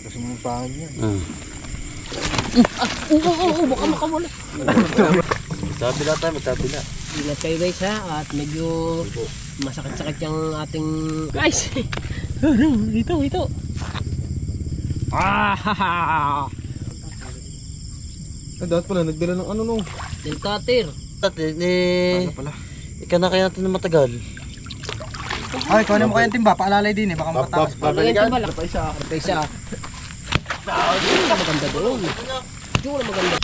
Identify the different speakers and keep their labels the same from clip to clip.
Speaker 1: Kasi mga pangin yan.
Speaker 2: Baka makamula.
Speaker 1: Magkabila tayo, magkabila.
Speaker 2: Ingat kayo guys ha, at medyo masakit-sakit yung ating guys. Ito.
Speaker 1: Dapat pala, nagdala ng ano nung?
Speaker 2: Del cutter.
Speaker 3: Ika na kaya natin na matagal.
Speaker 1: Ay, kung ano mo kayang timba, paalalay din baka matakas.
Speaker 2: Babalikan. Isa. Maganda doon. Yung maganda.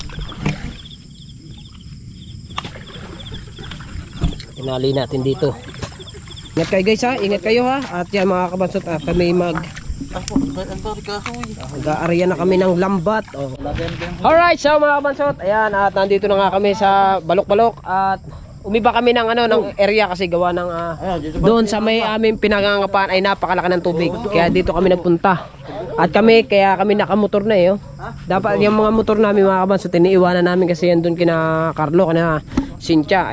Speaker 2: Tinali natin dito. Ingat kayo guys ha, ingat kayo ha. At yan mga kabansot, kami mag-aarya na kami ng lambat. Alright, so mga kabansot, ayan, at nandito na nga kami sa Balok-Balok. At umiba kami ng ng area kasi gawa ng doon sa may aming pinangangapan ay napakalaki ng tubig. Kaya dito kami nagpunta. At kaya kami nakamotor na Dapat yung mga motor namin mga kabansot, iniiwanan namin kasi yan doon kina Carlo, kina Cynthia.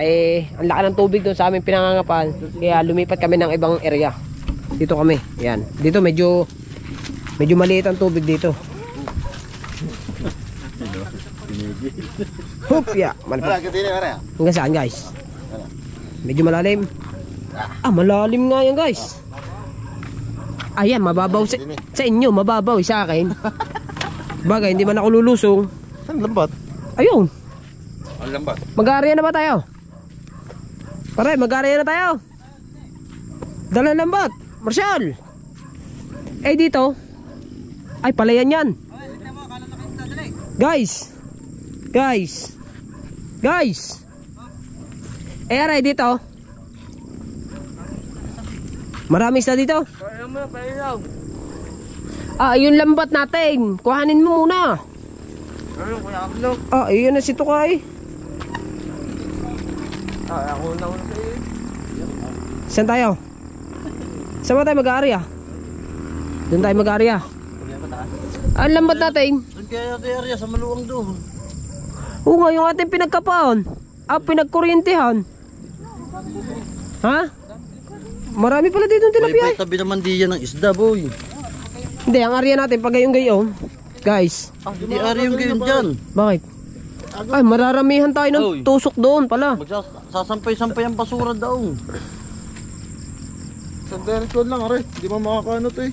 Speaker 2: Ang laki ng tubig doon sa aming pinangangapan. Kaya lumipat kami ng ibang area. Dito kami. Yan. Dito medyo maliit ang tubig dito. Hupya. Hanggang saan guys? Medyo malalim. Malalim nga yan guys. Ayan, mababaw sa inyo, mababaw sa akin. Bagay, hindi man ako lulusong.
Speaker 1: Saan lambat?
Speaker 2: Ayun.
Speaker 1: Ang lambat?
Speaker 2: Mag-aarya na ba tayo? Pare, mag-aarya na tayo. Dala lambat, Marshall. Dito. Ay, palayan yan. Guys. Aray dito. Marami isda dito. Yung lambat natin. Kuhanin mo muna. Iyan na si Tukay.
Speaker 1: Ako na sa'yo.
Speaker 2: Saan tayo? Saan ba tayo mag-aarya? Doon tayo mag-aarya. Ang lambat natin.
Speaker 3: Doon kaya natin area sa maluwang doon.
Speaker 2: Oo nga, yung ating pinagkapaon. Pinagkuryentihan. Ha? Marami pala dito ng tilapia.
Speaker 3: Tabi naman diyan ng isda boy.
Speaker 2: Hindi, ang area natin pag gayong guys.
Speaker 3: Hindi area yung gayon dyan.
Speaker 2: Bakit? Ay, mararamihan tayo ng tusok doon pala.
Speaker 3: Magsasampay-sampay ang basura daw.
Speaker 1: Sa direct road lang, aray. Hindi mo makakaano to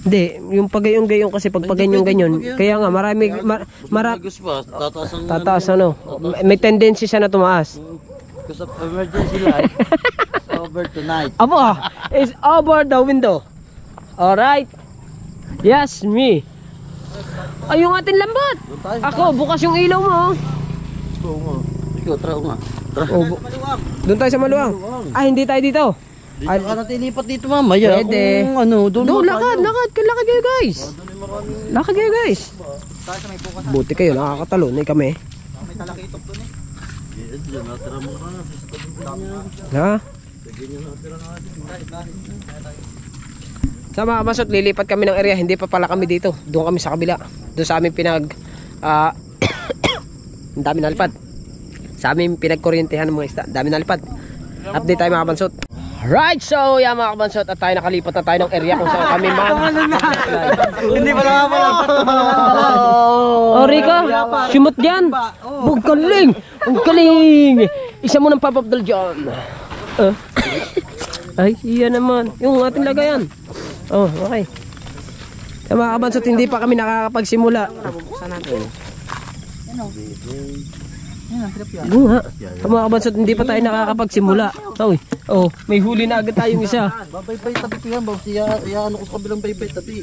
Speaker 2: Hindi, yung pagayong-gayong kasi pag paganyan-ganyan. Kaya nga marami tataas may tendency siya na tumaas.
Speaker 3: Because of emergency light, it's over tonight.
Speaker 2: It's over the window. Alright. Yes, me. Ay, yung ating lambat. Ako, bukas yung ilaw mo.
Speaker 3: Oo nga. Ikaw, tara nga.
Speaker 2: Doon tayo sa maluwang. Hindi tayo dito.
Speaker 3: Dito ka natin lipat dito mamaya.
Speaker 2: Pwede. Doon, lakad kayo guys. Lakad kayo guys. Buti kayo, nakakatalo na kami.
Speaker 1: May talakitok doon
Speaker 3: Diyan natira mo ka na.
Speaker 2: Ha? Sa mga kabansot, lilipat kami ng area. Hindi pa pala kami dito. Doon kami sa kabila. Doon sa aming ang dami nalipad. Sa aming pinagkuryentihan ng mga isda. Dami nalipad. Update tayo mga kabansot. Right, so yan mga kabansot, at tayo nakalipat na tayo ng area kung saan kami
Speaker 1: Hindi pa lang pala.
Speaker 2: Rico, sumot dyan. Ang galing. Isa mo ng papapdal dyan. Ay, iya naman. Yung ating lagayan. Okay. Sa mga kabansot, hindi pa kami nakakapagsimula.
Speaker 1: Buksan natin.
Speaker 2: Yung sa mga kabansot, hindi pa tayo nakakapagsimula. May huli na agad tayong isa.
Speaker 3: Baybay tabi ko yan. Ano ko sa kabilang baybay tabi.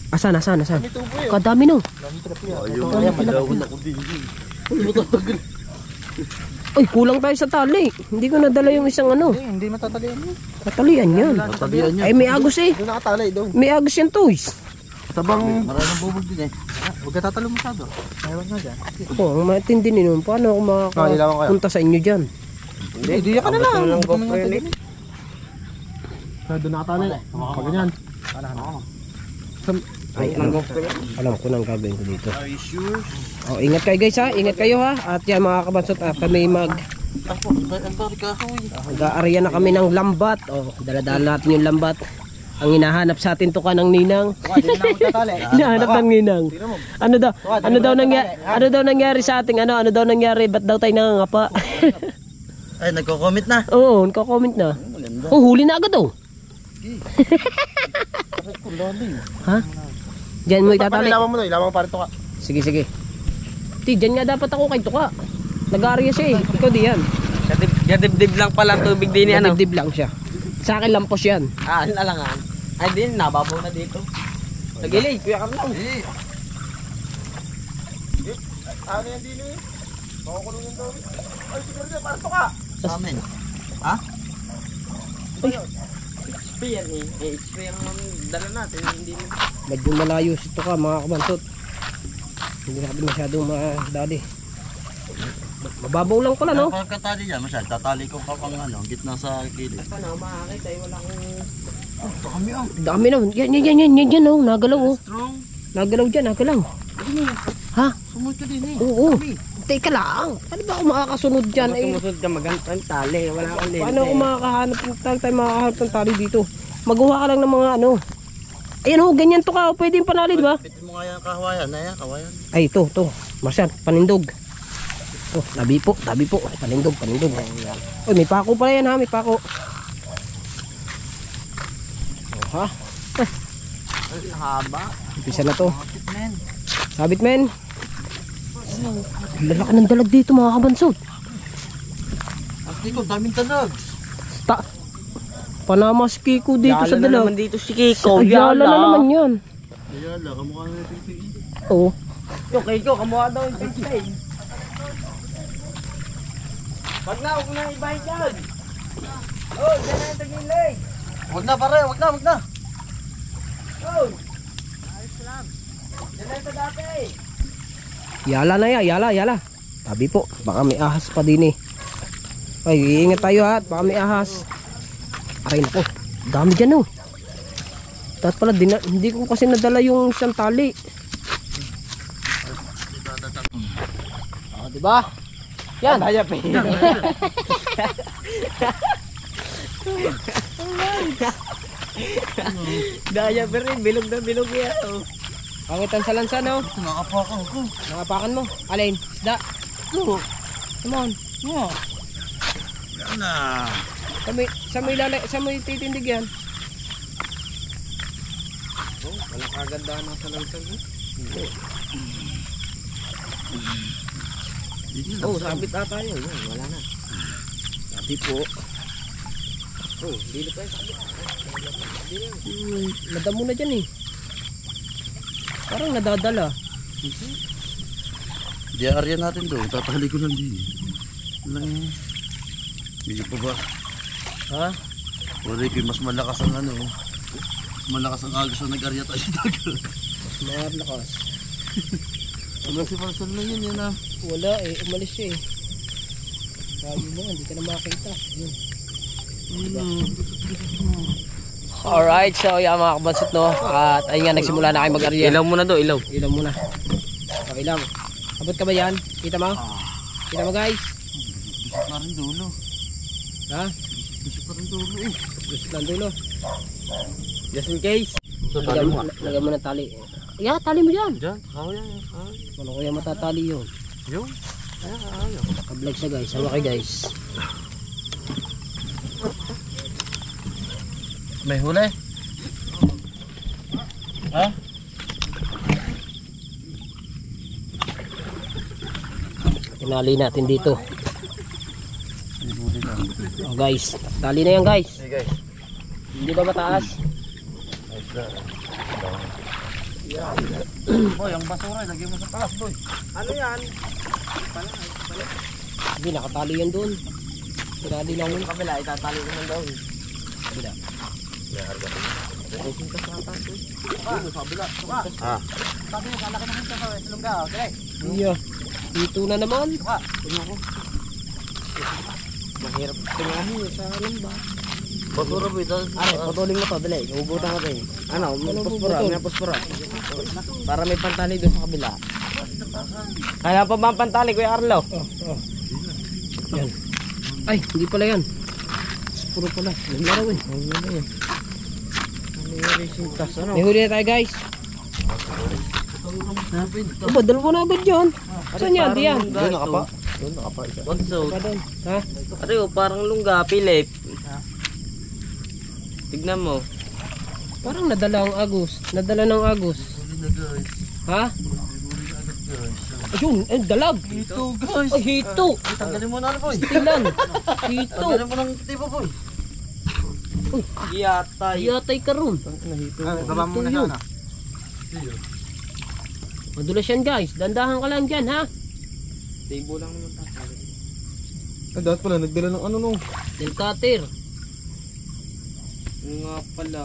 Speaker 2: Asan? Kadami no. Ay, kulang tayo sa tali. Hindi ko nadala yung isang
Speaker 1: Hindi matatalian mo.
Speaker 2: Tatalian yan. Ay, may agos
Speaker 1: Doon nakatali doon.
Speaker 2: May agos yan toys.
Speaker 1: Sabang
Speaker 3: maraming bubog din
Speaker 1: Huwag ka tatalo masyado. Mayroon nga dyan.
Speaker 2: Ang matindi nun. Paano ako makakapunta sa inyo dyan?
Speaker 1: Hindi ka na lang. Hindi ka na lang. Doon nakatali. Pag ganyan.
Speaker 2: Alam ko nang gagawin ko dito. Ingat kayo guys ha. Ingat kayo ha. At yan mga kabansot, kami mag-aarya na kami ng lambat. Dala-dala natin yung lambat. Ang hinahanap sa atin to ka ng ninang.
Speaker 1: Hindi na ako tatali.
Speaker 2: Hinahanap ng ninang. Ano daw nangyari sa ating ano daw nangyari? Ba't daw tayo nangangapa?
Speaker 3: Ay, nagko-comment na.
Speaker 2: Oo, nagko-comment na. Oh, huli na agad oh. Ha? Diyan mo itatali.
Speaker 1: Ilawan mo pa rin to ka.
Speaker 2: Sige, sige. Ti, diyan nga dapat ako kay Tuka. Nag-aarya siya eh. Ikaw di yan.
Speaker 3: Gadibdib lang pala ang tubig din yan.
Speaker 2: Dibdib lang siya. Sa akin lampos yan.
Speaker 3: Ah, alangan. Ay, din, nababaw na dito. Nagilay, Kuya Carlo.
Speaker 1: Ano yan din eh? Makukulong yung doon. Ay, siguro na, parang to ka.
Speaker 3: Sa amin. Ha? HP yan eh. HP ang dala natin. Hindi na.
Speaker 2: Medyo malayo si Tuka mga kabansot. Hindi natin masyadong madali. Mababaw lang pala no?
Speaker 3: Kapag katali dyan, masyad, tatali ko pa pang ano, gitna sa gilid.
Speaker 2: Paano, makakita ay walang...
Speaker 3: Kami ang
Speaker 2: Dami na. Yan oh. Nagalaw oh.
Speaker 3: strong.
Speaker 2: Nagalaw dyan, nagalaw. Ha?
Speaker 3: Sumunod ka din eh.
Speaker 2: Oo. Teka lang. Paano ba ako makakasunod dyan? Eh,
Speaker 3: Sumusod ka magantang tali. Wala kang lente.
Speaker 2: paano ako makakahanap ng tali dito? Magawa ka lang ng mga ano. Ayan oh, ganyan to ka. Pwede yung panali, di ba?
Speaker 3: Pitin mo nga yan kahawayan. Ayan, kahawayan.
Speaker 2: Ay, ito. Marsyal, panindog. Oh, tabi po. Panindog. Oh, may pako pala yan ha, may pako. Oh, ha?
Speaker 3: Ay, haba.
Speaker 2: Umpisa na to.
Speaker 3: Bakit men?
Speaker 2: Sabit men. Lalaki ng dalag dito mga kabansot.
Speaker 3: Ate ko, daming tanags.
Speaker 2: Panamas Kiko dito sa dalag.
Speaker 3: naman dito si Kiko.
Speaker 2: Ayala na naman yan.
Speaker 3: Ayala, kamukha na yung pipigil.
Speaker 2: Oo.
Speaker 3: Yung Kiko, kamukha daw yung pipigil. Wag na ibahin dyan. Oh, dyan na yung tagilid. Wag na pare, wag na. Oh. Ayos lang. Dyan na yung dati.
Speaker 2: Yala na ya, yala. Tabi po, baka may ahas pa din eh. Ay, iingat tayo ha, baka may ahas. Aray nako, dami dyan oh. Tapos pala, hindi ko kasi nadala yung isang tali. Diba? Yan.
Speaker 3: Daya pa yun. Daya pa rin, bilog na bilog yan. Oh.
Speaker 2: Pangitan sa lansa no?
Speaker 3: Nakapakan ko.
Speaker 2: Nakapakan mo. Alin? Isda.
Speaker 3: Oo.
Speaker 2: Come on.
Speaker 3: Oo. Yan na.
Speaker 2: Sa may titindig yan. Oh, wala kagandahan ng sa lansa. Oh, sabit ata yun. Wala na. Sabi po. Oh, dito pa yung sabit. Nadamo na dyan eh. Parang nadadala.
Speaker 3: Diarya natin doon. Tatali ko lang din. Lang eh. Hindi pa ba?
Speaker 2: Ha?
Speaker 3: Wala ko mas malakas ang ano. Malakas ang agos na nag-arya tayo dagal.
Speaker 2: Mas malakas.
Speaker 3: Wala si Parcel na yun yan ah.
Speaker 2: Wala eh. Umalis siya eh. Sabi mo, hindi ka na makita. Yun. Alright, so yan mga kabansot no. At ayun nga, nagsimula na kayo mag-arya.
Speaker 3: Ilaw muna daw, ilaw.
Speaker 2: Ilaw muna. Okay lang. Abot ka ba yan? Kita mo? Kita mo guys?
Speaker 3: Bisip na rin dulo.
Speaker 2: Ha?
Speaker 3: Bisip na rin dulo eh.
Speaker 2: Gusto lang dulo.
Speaker 3: Just in case. So,
Speaker 2: Lagyan mo ng tali. Yeah, tali mo dyan.
Speaker 3: Diyan, kakaw yan.
Speaker 2: Ano kaya matatali yun?
Speaker 3: Yung? Ayan.
Speaker 2: Kablog siya guys. Hawa kayo guys.
Speaker 3: May huli? Ha?
Speaker 2: Tinali natin dito.
Speaker 3: May huli na.
Speaker 2: Oh guys, tali na yan guys.
Speaker 3: Hey guys.
Speaker 2: Hindi ba mataas?
Speaker 3: Ayos na. Boy, ang basura, lagyan mo sa taas, boy. Ano yan?
Speaker 2: Hindi, nakatali yan doon. Tinali lang yun.
Speaker 3: Kabila, itatali ko ng daw.
Speaker 2: Kabila.
Speaker 3: Ayusin ka sa taas, boy. Sa kabila. Ah. Sabi mo, kalaki na hinta sa lungga. Okay.
Speaker 2: Iya. Dito na naman.
Speaker 3: Tingnan ko.
Speaker 2: Mahirap tingnan mo sa lamba.
Speaker 3: Basura, boy.
Speaker 2: Patuloy mo to, dali. Ubutan ko rin.
Speaker 3: Ano, may pospora, may pospora.
Speaker 2: Para may pantali doon sa kabila.
Speaker 3: Kaya pa ba ang pantali, Kuya Arlo?
Speaker 2: Yan. Ay, hindi pala yan. Puro pala. Naglaro eh. Ano yan? May huli na tayo guys. Aba, dalawa na agad yun. Saan yan? Di yan.
Speaker 1: Doon nakapa. Doon nakapa isa.
Speaker 3: Bunso.
Speaker 2: Pa doon. Ha?
Speaker 3: Ariyo, parang lungga, Philip. Tignan mo.
Speaker 2: Parang nadala ang Agus. Nadala ng Agus. Ha? Ayun, dalag.
Speaker 3: Ito, guys.
Speaker 2: Ay, hito.
Speaker 3: Tanggalin mo na, boy.
Speaker 2: Tilan. Hito.
Speaker 3: Tanggalin mo ng tipo, boy.
Speaker 2: Uy,
Speaker 3: Yatay.
Speaker 2: yatay ka ron.
Speaker 1: Baba mo na
Speaker 2: Ito yun.
Speaker 1: sana.
Speaker 2: Madulas yan guys. Dandahan ka lang dyan ha.
Speaker 3: Table lang naman tatalo.
Speaker 1: Dapat pala nagdala ng ano no.
Speaker 2: Del cutter.
Speaker 3: Nga pala.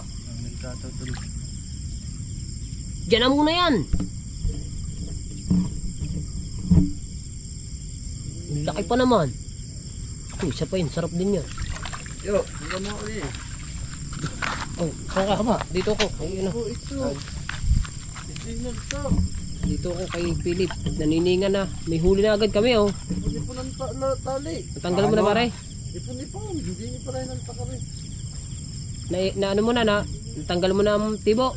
Speaker 2: Diyan na muna yan. Ang laki pa naman. Uy, isa pa yun. Sarap din yan.
Speaker 3: Yo, hindi mo ako eh.
Speaker 2: Oh, saan ka ba? Dito ako. Ayun na.
Speaker 3: Ito.
Speaker 2: Dito ako kay Philip. Naniningan na. May huli na agad kami oh.
Speaker 3: Hindi po ng tali.
Speaker 2: Natanggal mo na pare.
Speaker 3: Ipon. Hindi niyo pa rin nalta kami.
Speaker 2: Na ano mo na na. Natanggal mo na ang tibo.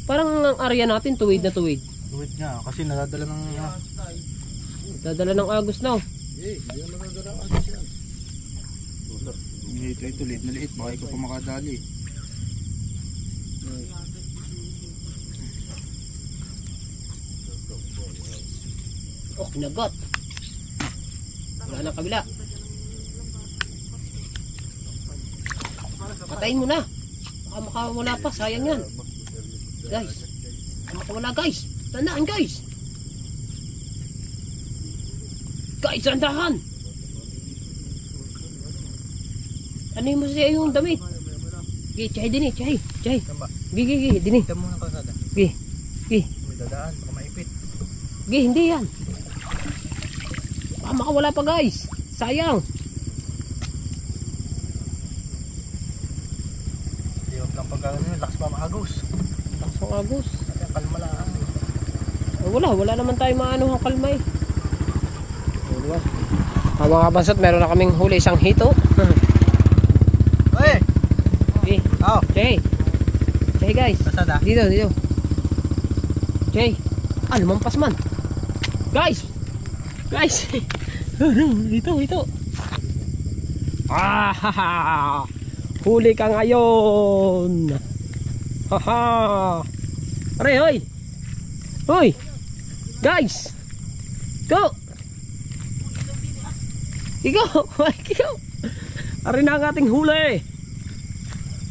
Speaker 2: Parang ang area natin tuwid na tuwid.
Speaker 1: Wait nga kasi nadadala ng
Speaker 2: Dadala ng Agus na oh.
Speaker 3: Hindi naman nadala kasi yan.
Speaker 1: ito liit na liit. Baka ikaw pa makadali.
Speaker 2: Oh, kinagat. Wala na kabila. Patayin mo na. Baka makawala pa. Sayang yan. Guys. Baka makawala guys. Tandaan guys. Guys, andahan. Ano mo siya yung damit? Gi, chay din eh. Chay. Gi, din eh.
Speaker 1: Ito muna kasada.
Speaker 2: Gi.
Speaker 1: May dadaan. Baka maipit.
Speaker 2: Gi, hindi yan. Baka makawala pa guys. Sayang.
Speaker 1: Hindi wag lang pagkakaroon yun. Lakas pa maagos.
Speaker 2: Lakas ang Agus.
Speaker 1: Kalma lang.
Speaker 2: Wala naman tayo maano ang kalma eh. Diba? Mga kabansot, meron na kaming huli isang hito.
Speaker 1: Hey!
Speaker 2: Okay.
Speaker 1: Oh!
Speaker 2: Jay. Jay guys.
Speaker 1: Kasada.
Speaker 2: Dito. Jay. Lumampas man. Guys. Ito. Huli ka ngayon. Haha. Pare, hoy. Hoy. Guys. Go. Ikaw. Ari na ang ating huli.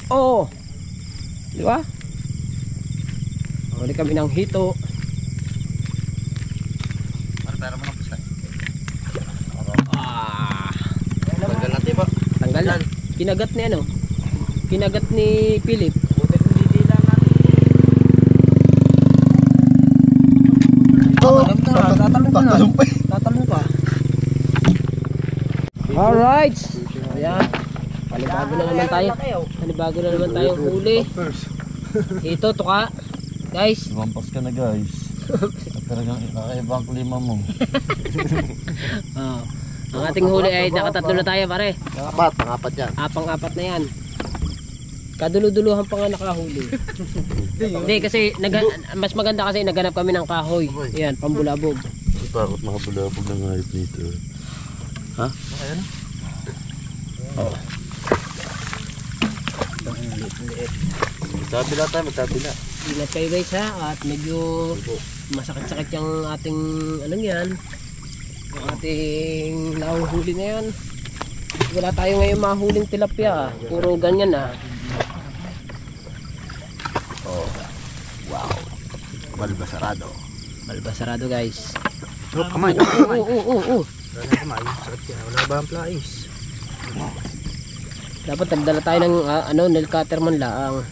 Speaker 2: Oh. Di ba? Huli kami ng hito.
Speaker 1: Pera mo ng pusta.
Speaker 3: Tanggal natin ba?
Speaker 2: Tanggal na. Kinagat ni Philip.
Speaker 3: Butit hindi lang natin.
Speaker 1: Tatalong pa.
Speaker 2: Alright. Ayan. Panibago na naman tayo. Tayong huli. Ito, tuka. Guys.
Speaker 3: Lumampas ka na guys. Talagang kakaiba ang klima mo.
Speaker 2: Ang ating huli ay nakatatlo na tayo pare.
Speaker 1: Pangapat yan.
Speaker 2: Apang-apat na yan. Kaduluduluhan pa nga nakahuli. Hindi kasi mas maganda kasi naghanap kami ng kahoy. Ayan, pambulabog.
Speaker 3: Bakit makabulabog ng hayop dito? Ha?
Speaker 1: Ayan.
Speaker 3: Magtabila tayo, magtabila.
Speaker 2: Ingat kayo guys ha. At medyo masakit-sakit yung ating anong yan. Yung ating nahuhuli na yan. Wala tayo ngayon mahuling tilapia. Puro ganyan ah.
Speaker 1: Wow. Balbasarado.
Speaker 2: Balbasarado guys.
Speaker 1: Oh, kamay.
Speaker 2: Oo.
Speaker 1: Wala kamay. Sakit yan. Wala ba ang plais?
Speaker 2: Dapat nagdala tayo ng nail cutter man laang.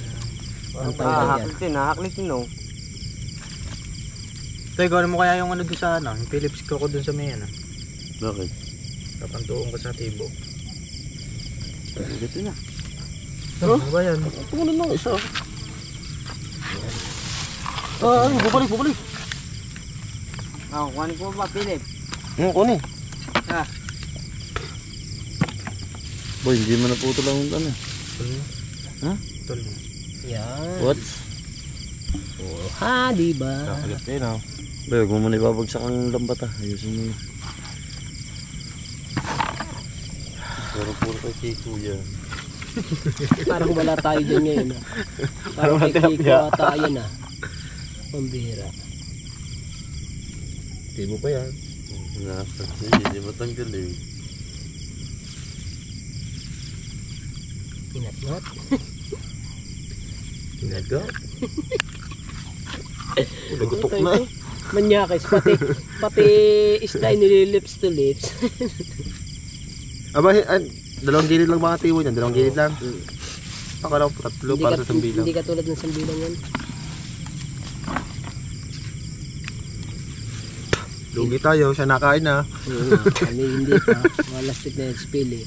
Speaker 2: Ang tanggal yan.
Speaker 3: Nahaklitin no.
Speaker 1: Tay, gawin mo kaya yung ano doon sa ano, yung Philips ko doon sa may ano.
Speaker 3: Bakit?
Speaker 1: Tapantuon ka sa tibo.
Speaker 3: Dito na.
Speaker 1: Ano ba yan?
Speaker 3: Tumunan lang isa. Bubalik.
Speaker 4: Kuhanin ko ba, Philip?
Speaker 3: Kunin. Boy, hindi mo naputol ang ano. Ha?
Speaker 2: Yan.
Speaker 3: What?
Speaker 2: Oh, ha, diba?
Speaker 1: Kakalap kayo na.
Speaker 3: Boy, huwag mo muna ibabagsak ang lambat ha. Ayusin mo na. Pero puro kay Kiko yan.
Speaker 2: Parang wala tayo dyan ngayon. Ah. Parang kay Kiko ata yun ah. Pambihira.
Speaker 1: Hindi mo pa yan.
Speaker 3: Hindi matanggal eh.
Speaker 2: Inat-ngat.
Speaker 1: Tinagot. Nagutok na eh.
Speaker 2: Manyakis, pati isda nililips to lips.
Speaker 1: Aba, dalawang gilid lang mga tiwo niyan. Dalawang gilid lang. Akala ko tatlo para sa sambilang.
Speaker 2: Hindi katulad ng sambilang yan.
Speaker 1: Lugi tayo, siya nakain na.
Speaker 2: Kami hindi pa. Malastik na yung spill eh.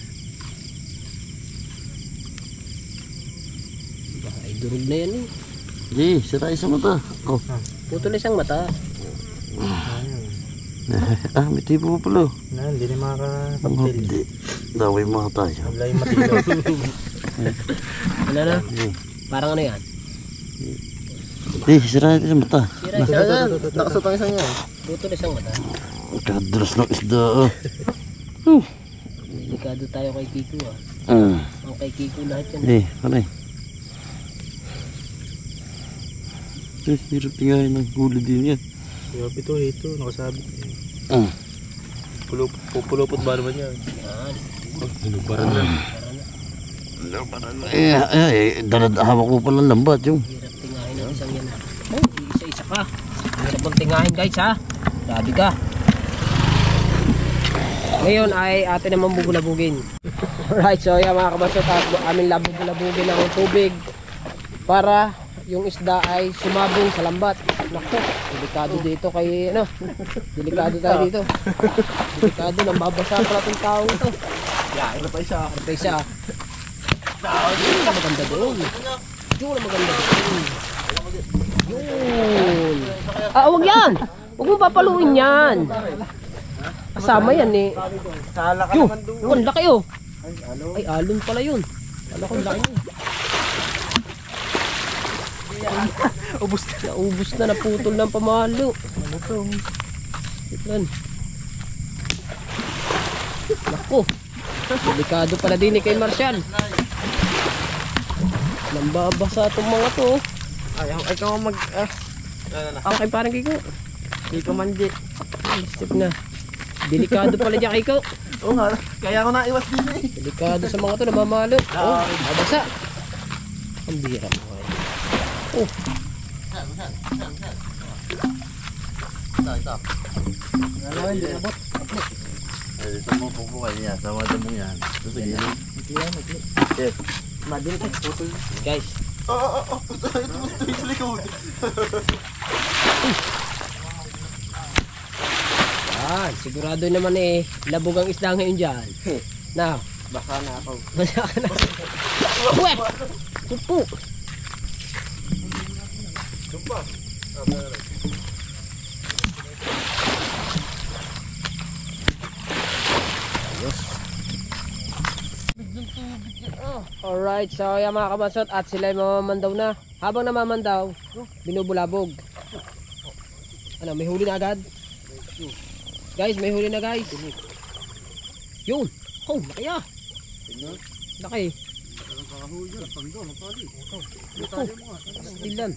Speaker 2: Baka ay durog na yan eh.
Speaker 3: Hindi, sira isang mata. Oh.
Speaker 2: Putol isang mata.
Speaker 3: Ah, may tipo pa pala.
Speaker 1: Hindi na makakapagpil.
Speaker 3: Hindi. Daway mga tayo.
Speaker 1: Hablay matilaw.
Speaker 2: Ano na?
Speaker 3: Eh,
Speaker 2: Parang ano yan?
Speaker 3: sira isang mata.
Speaker 2: Sira isang mata.
Speaker 1: Nakasot ang isang yan.
Speaker 2: Putol isang mata.
Speaker 3: Kadalas ng isda.
Speaker 2: Delikado tayo kay Kiko ah. Ang kay Kiko lahat yan.
Speaker 3: Eh, panay. Hirap tingahin ng huli din yan.
Speaker 1: Grabe to, ito, nakasabit.
Speaker 3: Ah.
Speaker 1: Pupulupot ba naman yan?
Speaker 2: Yan.
Speaker 1: Hinubaran na.
Speaker 3: Dalad hawak ko palang lambat yung.
Speaker 2: Hirap tingahin ng isang yan ah. Oh, isa-isa pa. Hirap mong tingahin guys ha. Grabe ka. Ngayon ay atin naman bubulabugin. Alright, so yan mga kabasot, amin labubulabugin ang tubig para yung isda ay sumabong sa lambat. Naku, delikado dito kay ano. Delikado tayo dito. Delikado nang babasa pa natin tao ito.
Speaker 1: Yan, ano pa isa?
Speaker 2: Ano pa isa? Yun na maganda doon. Yun na maganda doon. Yun. Ah, huwag yan. Huwag mo papaluin yan. Kasama yan eh.
Speaker 1: Sala ka
Speaker 2: Yun,
Speaker 1: naman doon.
Speaker 2: yun, laki oh. Ay, alon pala yun. Wala ko laki yun.
Speaker 1: Ubus na.
Speaker 2: Naubos na, naputol ng pamalo.
Speaker 1: Ano to?
Speaker 2: Yan. Naku. Delikado pala din eh kay Marcial. Nambabasa itong mga to.
Speaker 1: Ay, ikaw mag...
Speaker 2: Okay, parang Kiko.
Speaker 1: Kiko mandi.
Speaker 2: Step na. Delikado pala dyan Kiko.
Speaker 1: Oo nga, kaya ako naiwas din eh.
Speaker 2: Delikado sa mga to, namamalo. Oh, mabasa. Ang bira mo. Oh.
Speaker 1: Ano, hindi nabot.
Speaker 3: Dito mo pupukan niya, sama mo yan. Ito sa gilid. Yes.
Speaker 2: Madin ko. Guys.
Speaker 1: Ito sa likod.
Speaker 2: Sigurado naman eh, labog ang isda ngayon dyan. Na,
Speaker 1: Baka na ako.
Speaker 2: basa ka na. Uwet! Pupo!
Speaker 1: Sumpa.
Speaker 2: Alright, so yan mga kabansot at sila ay mamamandaw na. Habang namamandaw, binubulabog. Ano, may huli na agad? Guys, may huli na guys. Yun! Oh, laki ah! Laki. Stilan.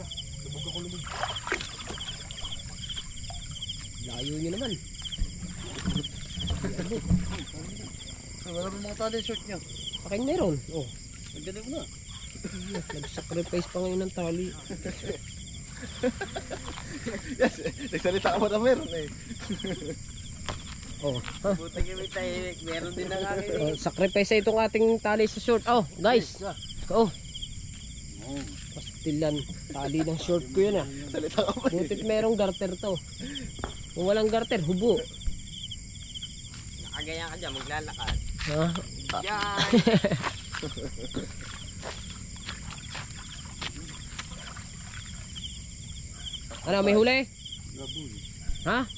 Speaker 2: Layo nyo naman.
Speaker 3: Wala rin mga tali short niya.
Speaker 2: Aking meron. Oh,
Speaker 3: Nagdalim mo na.
Speaker 2: nag-sacrifice pa ngayon ng tali.
Speaker 1: Yes, nagsalita ka pa na meron eh.
Speaker 2: Oh, ha?
Speaker 3: Buti kami tahimik, meron din ang akin.
Speaker 2: Oh, sacrifice sa itong ating tali sa short. Oh, guys. Oh. Pastilan. Tali ng short ko yun ah.
Speaker 1: Salita ka pa eh.
Speaker 2: Butit merong garter to. Kung walang garter, hubo.
Speaker 3: Nakagaya ka dyan, maglalakad.
Speaker 2: Ha?
Speaker 3: Yan!
Speaker 2: Ano, may huli? Ha?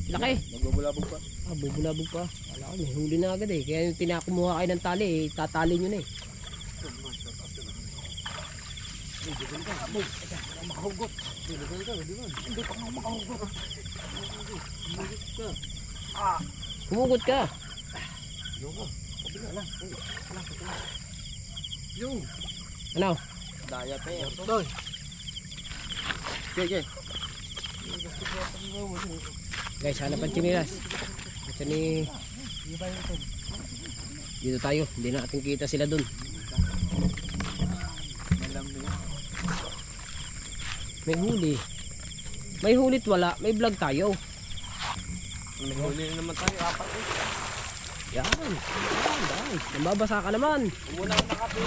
Speaker 2: Laki.
Speaker 1: Magbubulabog pa.
Speaker 2: Bubulabog pa. Wala ko, may huli na agad eh. Kaya yung tinakumuha kayo ng tali eh, tatali nyo na eh.
Speaker 3: Makahugot. Hindi pa nga makahugot.
Speaker 2: Humugot ka.
Speaker 3: Yung.
Speaker 2: Ano?
Speaker 3: Daya pa eh.
Speaker 1: Doy. Okay.
Speaker 2: Guys, hanapan chinilas. Ito ni... Dito tayo, hindi natin kita sila dun. May huli. May hulit wala, may vlog tayo.
Speaker 3: May huli na naman tayo, 4 eh.
Speaker 2: Yan. Yan, guys. Nababasa ka naman.
Speaker 3: Wala na nakapito.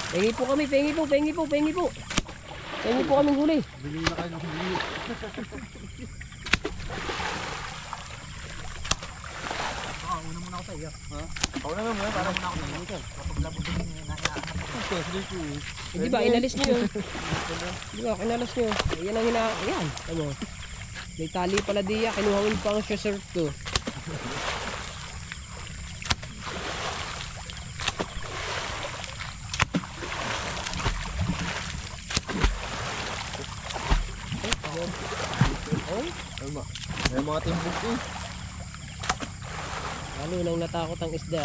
Speaker 2: Pengi po kami, pengi po. Pengi po kaming huli.
Speaker 1: Bili na kayo ng huli.
Speaker 3: Una muna ako sa iyo. Ha? Ako na muna, para muna ako sa iyo. Kapag labot din yung nakahanap.
Speaker 2: Hindi ba, inalis nyo yun. Hindi ba, kinalas nyo. Ayan ang ayan. Ano? May tali pala diya. Kinuhawin pa ang shirt ko.
Speaker 1: May mga timbog eh.
Speaker 2: Lalo nang natakot ang isda.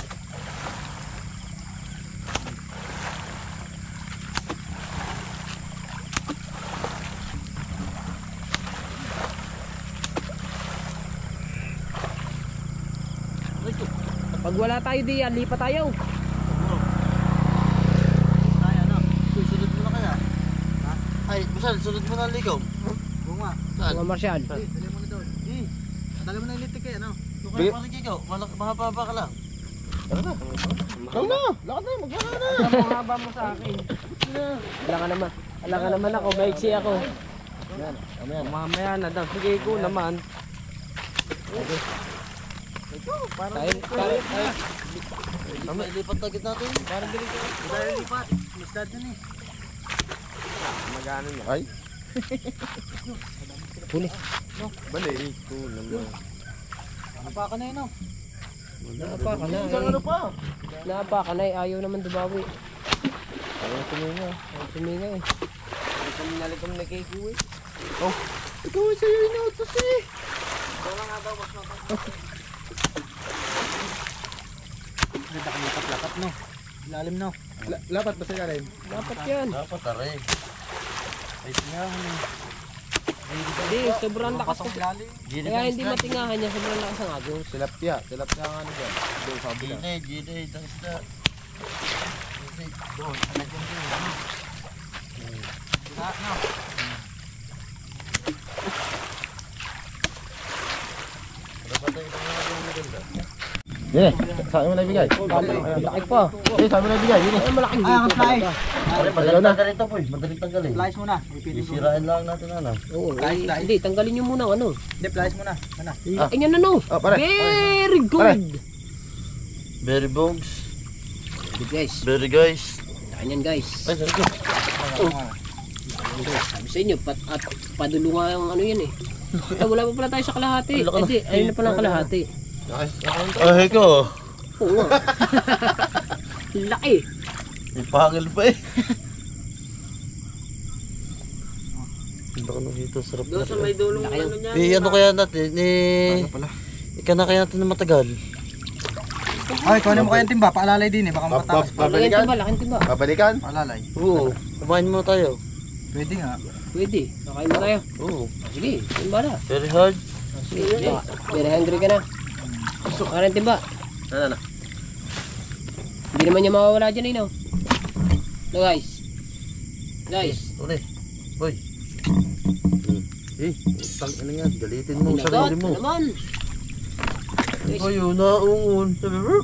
Speaker 2: Pag wala tayo diyan, lipat tayo.
Speaker 3: Ay, ano? Sunod mo na kaya? Ha? Ay, Busal, sunod mo na ang ligaw. Bunga. Saan?
Speaker 2: Mga marsyal.
Speaker 3: Dali mo na doon. Dali mo na yung litik eh, ano? Doon kayo parang ligaw. Mahaba ka lang.
Speaker 1: Tara na. Ikaw na. Lakad na. Maglakad na.
Speaker 2: Ang haba mo sa akin. Wala ka naman ako, maiksi ako.
Speaker 1: Yan. Ano yan?
Speaker 3: Mamaya na daw. Sige ko naman.
Speaker 2: Tayo.
Speaker 3: Mamaya lipat agad natin. Parang galing ka. Dahil lipat. Misdad na eh. Magano na.
Speaker 1: Ay.
Speaker 2: Huli.
Speaker 1: Bali. Ito naman.
Speaker 3: Apa ka na yun, no?
Speaker 2: Napa ka na.
Speaker 1: Ano pa?
Speaker 2: Napa ka na, ayaw naman dumawi.
Speaker 1: Ayaw tuminga.
Speaker 2: Ayaw tuminga eh.
Speaker 3: Kami nalikom na kay Kuwi.
Speaker 1: Oh. Ikaw sa'yo inutos eh.
Speaker 3: Wala nga daw, mas mapapagod. Ganda ka lakat-lakat, no? Ilalim, no?
Speaker 1: Lapat ba sa'yo rin?
Speaker 2: Dapat yan.
Speaker 3: Dapat, aray. Ay, tingahan eh.
Speaker 2: Hindi, sobrang lakas ko. Kaya hindi matingahan niya, sobrang lakas ang agos.
Speaker 1: Tilapia. Tilapia nga ano dyan. Doon sa kabila.
Speaker 3: Gide, ang isda. Doon, talagyan doon. Lahat, no?
Speaker 1: Yeah, saan mo na ibigay?
Speaker 2: Laki pa.
Speaker 1: Eh, saan mo na ibigay? Yun eh.
Speaker 2: Ay, malaking
Speaker 3: Ay, ang
Speaker 2: dito.
Speaker 3: fly.
Speaker 1: Madaling
Speaker 3: tanggalin to, boy. Madaling tanggalin. Flies muna. Isirain lang natin, ano?
Speaker 2: Oo, hindi, tanggalin niyo muna ano.
Speaker 3: Hindi, flies muna. Ano?
Speaker 2: Ay, yan ano.
Speaker 1: Pare.
Speaker 2: Very good.
Speaker 3: Very bogs.
Speaker 2: Good guys.
Speaker 3: Very guys.
Speaker 2: Yan guys.
Speaker 3: Ay, sorry ko.
Speaker 2: Sabi sa inyo, at padulungan ang ano yan eh. Ay, wala pa pala tayo sa kalahati. Hindi, ayun na pala ang kalahati.
Speaker 3: Ay, ko.
Speaker 2: Oo nga. Laki.
Speaker 3: May pangil pa eh. Hindi ko nakita, sarap na.
Speaker 2: Doon sa may dulong ano niya.
Speaker 3: Ano kaya natin? Ika na kaya natin na matagal.
Speaker 4: Ay, kunin mo kayang timba, paalalay din eh, baka matakas.
Speaker 2: Laking timba, laking timba.
Speaker 1: Babalikan?
Speaker 4: Paalalay.
Speaker 3: Oo. Kumain muna tayo.
Speaker 4: Pwede nga.
Speaker 2: Pwede, kakain mo tayo.
Speaker 3: Oo.
Speaker 2: Sige, timba na.
Speaker 3: Very hard.
Speaker 2: Sige, very hungry ka na. Kakain timba.
Speaker 1: Ano na?
Speaker 2: Hindi naman niya mawawala dyan eh, no? No, guys. Guys.
Speaker 3: Uli. Boy. Tang ano nga, galitin mo sa
Speaker 2: Pinagat
Speaker 3: sarili mo.
Speaker 2: na naman.
Speaker 3: Boy, naungon. Sabi mo.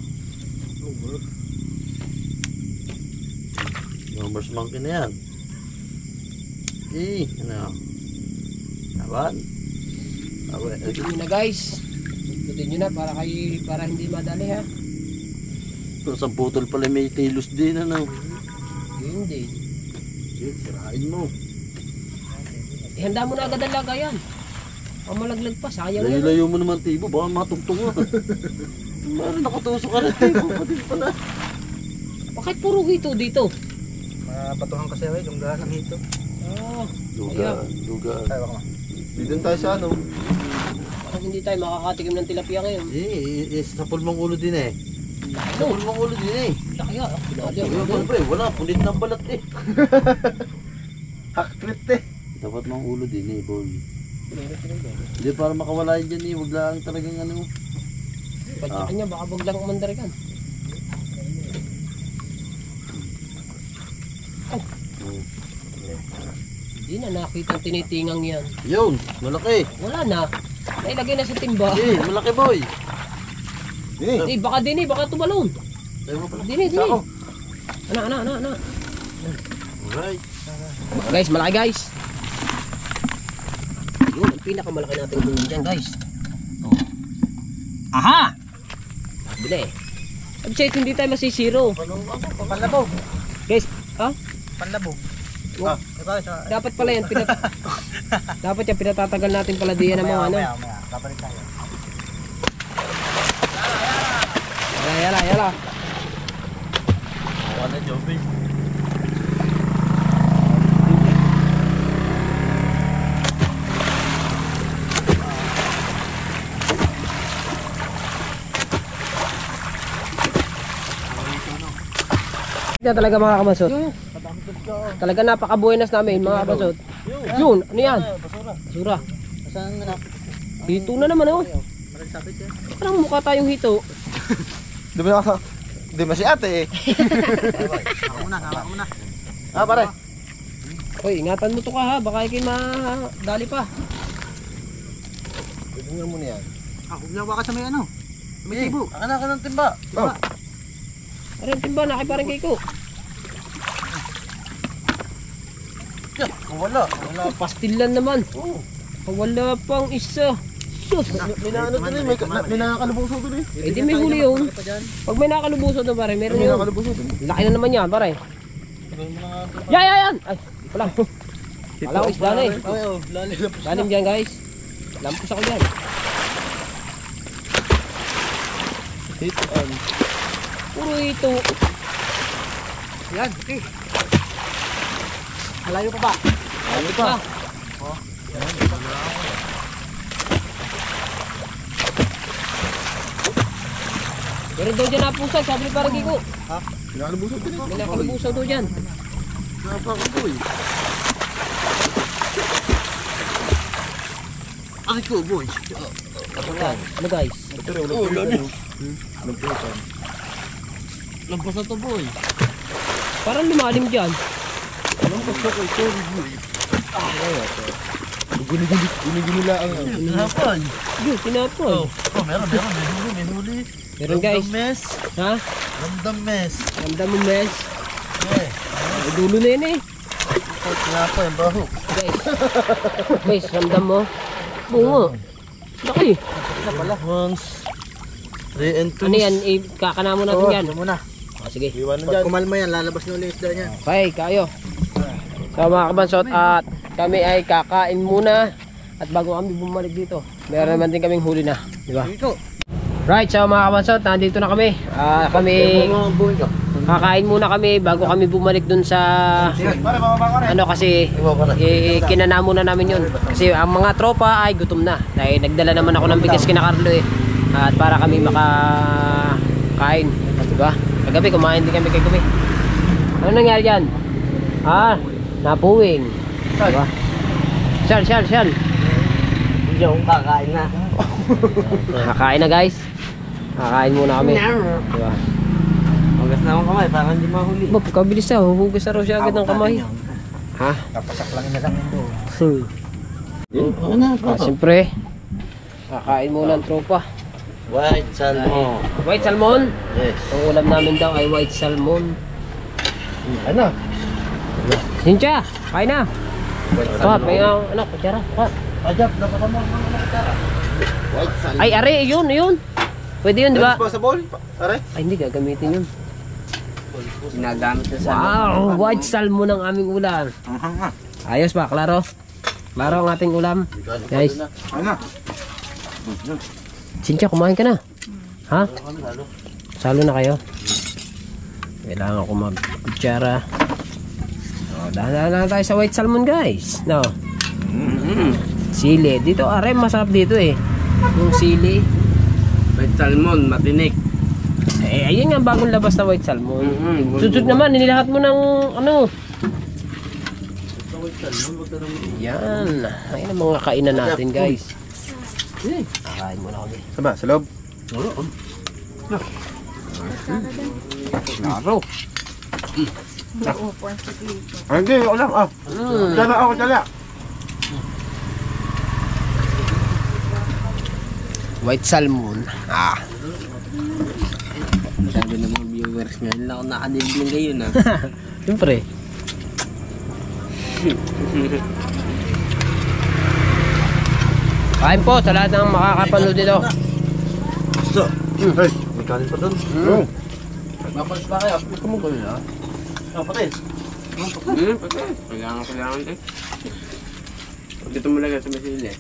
Speaker 3: Numbers monkey na yan. Ano? Laban.
Speaker 2: Ikutin nyo na guys. Ikutin nyo na para hindi madali ha.
Speaker 3: Sa putol pala may tilos din ano.
Speaker 2: Hindi.
Speaker 3: Sirain mo.
Speaker 2: Ihanda mo na agad ang lagayan. Pamalaglag pa, sayang yan.
Speaker 3: Layo-layo mo naman, Tibo. Baka matugtong mo. Meron nakatusok ka rin, Tibo. Pati pa na.
Speaker 2: Bakit puro hito dito?
Speaker 4: Mapatuhan kasi ay yung gahan ng hito.
Speaker 2: Oh,
Speaker 3: Duga, duga.
Speaker 4: Ay, baka.
Speaker 1: Di doon tayo sa ano.
Speaker 2: bakit hindi tayo makakatikim ng tilapia ngayon?
Speaker 3: Sa pulmong ulo din eh. Sa pulmong ulo din eh.
Speaker 2: Laki nga.
Speaker 3: Ayun, pre, wala. Punit ng balat eh.
Speaker 1: Hakrit eh.
Speaker 3: Dapat mga ulo din eh, boy. Hindi, para makawala yun dyan eh. Huwag lang talagang ano.
Speaker 2: Pagkakan niya, baka baglang umandarigan. Hindi na nakita ang tinitingang yan.
Speaker 3: Yun, malaki.
Speaker 2: Wala na. Nailagay na sa timba.
Speaker 3: Eh, malaki boy.
Speaker 2: Eh, baka din baka tumalon.
Speaker 3: Tayo mo pala.
Speaker 2: Dini. Ana.
Speaker 3: Alright.
Speaker 2: Guys, malaki guys. Yun, ang pinakamalaki nating huli dyan guys. Oh. Aha! Bili. Sabi sa'yo, hindi tayo masisiro.
Speaker 4: Panlabog.
Speaker 2: Guys, ha?
Speaker 4: Panlabog.
Speaker 1: Ah.
Speaker 2: Dapat pala yan. Dapat yan, pinatatagal natin pala diyan ng mga ano.
Speaker 4: Maya. Kapalit tayo.
Speaker 2: Yala.
Speaker 3: Wala, Joby.
Speaker 2: Ito talaga mga kamasot. Talaga napaka-buenas namin mga kamasot. Yun, ano yan? Basura.
Speaker 4: Saan na?
Speaker 2: Hito na naman oh. Parang mukha tayong hito.
Speaker 1: Di ba nasa... Di ba si ate eh.
Speaker 4: Ako muna.
Speaker 1: Ah, pare.
Speaker 2: Hoy, ingatan mo to ka ha. Baka ikay madali pa.
Speaker 1: Tingnan mo na yan.
Speaker 4: Ako ginawa ka sa may ano. May tibo.
Speaker 3: Akan ng timba.
Speaker 1: Oh.
Speaker 2: Aray, timba, nakiparang kay ko.
Speaker 3: Yeah, wala.
Speaker 2: Pastilan naman. Wala pang isa. Sus.
Speaker 1: May naano doon eh. May nakakalubuso doon eh.
Speaker 2: Eh di may huli yun. Pag may nakakalubuso doon pare, meron
Speaker 1: May
Speaker 2: yun.
Speaker 1: nakakalubuso doon.
Speaker 2: Laki na naman yan pare. Yan. Ay, ito lang. Wala ko isda na eh. Lalim dyan guys. Lampos ako dyan.
Speaker 1: Hit on.
Speaker 2: Puro ito.
Speaker 4: Yan, okay. Malayo pa ba?
Speaker 2: Ano pa? Meron daw dyan napusag, sabi ni parang Kiko.
Speaker 1: Nakakalubuso doon eh.
Speaker 2: May nakakalubusaw daw dyan.
Speaker 3: Napaka-boy. Ay ko, boy.
Speaker 2: Ano guys?
Speaker 3: Oh, lalo. Lampas na to, boy.
Speaker 2: Parang lumalim dyan.
Speaker 1: Ginigila ang...
Speaker 3: Hapon.
Speaker 2: Yun, tinapon.
Speaker 3: Meron. May huli.
Speaker 2: Meron guys.
Speaker 3: Mes.
Speaker 2: Ha?
Speaker 3: Ramdam mes.
Speaker 2: Ramdam mo mes.
Speaker 3: Eh.
Speaker 2: Ay, dulo na yun eh.
Speaker 3: Tinapa yung baho.
Speaker 2: Guys, ramdam mo. Bungo. Laki.
Speaker 3: Once. 3 and 2.
Speaker 2: Ano yan? Kakana mo natin yan.
Speaker 4: Yan muna.
Speaker 2: Ah, sige.
Speaker 1: Iwanan
Speaker 4: Pag
Speaker 1: dyan.
Speaker 4: kumalma yan, lalabas na ulit isda niya.
Speaker 2: Okay, kayo. So mga kabansot, at kami ay kakain muna. At bago kami bumalik dito, meron naman din kaming huli na. Di ba? Right, so mga kabansot, nandito na kami. Kakain muna kami bago kami bumalik dun sa...
Speaker 1: Pare, bababa ka rin.
Speaker 2: Ano kasi, kinana muna namin yun. Kasi ang mga tropa ay gutom na. Dahil nagdala naman ako ng bigas kina Carlo eh. At para kami makakain. Diba? Kagabi kumain din kami kay Kumi. Ano nangyari dyan? Napuwing. Diba? Shal.
Speaker 3: Hindi akong kakain na.
Speaker 2: Kakain na guys. Kakain muna kami. Diba?
Speaker 3: Hugas na akong kamay para hindi mahuli.
Speaker 2: Ba, pagkabilis na. Huhugas na raw siya agad ng kamay. Ha?
Speaker 4: Kapasak lang na lang ito.
Speaker 2: Siyempre. Kakain muna ang tropa.
Speaker 3: White salmon.
Speaker 2: White salmon.
Speaker 3: Yes.
Speaker 2: Ang ulam namin daw ay white salmon.
Speaker 1: Ano?
Speaker 2: Sincha, kain na. Ito, may ano, kutsara.
Speaker 3: Ajab, napakama ng mga katara.
Speaker 1: White salmon.
Speaker 2: Ay, are, yun. Pwede yun, di ba?
Speaker 1: Disposable? Pare?
Speaker 2: Ay, hindi, gagamitin yun.
Speaker 4: Ginagamit na sa
Speaker 2: Wow, white salmon ang aming ulam. Ayos ba, klaro? Klaro ang ating ulam. Guys.
Speaker 1: Ano?
Speaker 2: Cynthia, kumain ka na. Ha? Salo na kayo? Kailangan ko mag-kutsara. Dahan-dahan lang tayo sa white salmon guys. No? Sili. Dito, masarap dito eh. Yung sili.
Speaker 3: White salmon, matinik.
Speaker 2: Ayun nga bagong labas na white salmon. Susud naman, inilahat mo ng ano. Yan. Ayun ang mga kainan natin guys. Kakain muna kami.
Speaker 1: Saba, sa loob.
Speaker 2: Klaro.
Speaker 1: Hindi, ako lang. Dala ako, dala.
Speaker 2: White salmon.
Speaker 3: Sabi ng mga viewers ngayon lang ako nakadibling ngayon ah.
Speaker 2: Siyempre. Kain po sa lahat ng makakapanood dito.
Speaker 1: Hey, may kanin pa doon.
Speaker 3: Mapalis pa kayo?
Speaker 1: Kumukulo na. Patay.
Speaker 3: Kailangan eh. Pag dito mo lagay sa masili.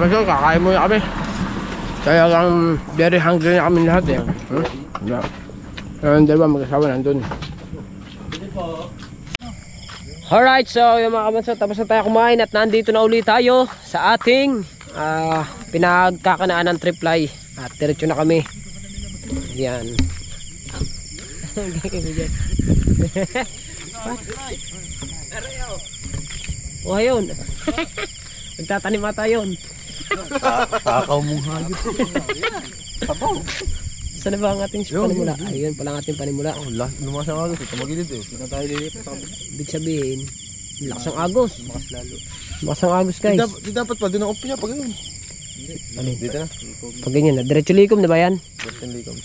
Speaker 2: Kakain mo na kami. Kaya lang very hungry na kami lahat eh. Yung dalawa mag-asawa nandun. Alright, so yung mga kabanso, tapos na tayo kumain at nandito na ulit tayo sa ating pinagkakanaan ng triply. At diretso na kami. Yan. Oh, ayun. Nagtatanim ata yun.
Speaker 1: Takaw mong hayop. Sabaw.
Speaker 2: Saan na ba ang ating panimula? Ayun pala ang ating panimula.
Speaker 1: Lumas ang agos. Ito magilid eh. Sino tayo lilipat?
Speaker 2: Ibig sabihin, lakas ang agos.
Speaker 1: Makas lalo.
Speaker 2: Lakas ang agos guys.
Speaker 1: Di dapat pa. Doon ang upi niya. Pag yun. Dito na.
Speaker 2: Pag ganyan na. Diretso likom na ba yan?
Speaker 1: Basta likom.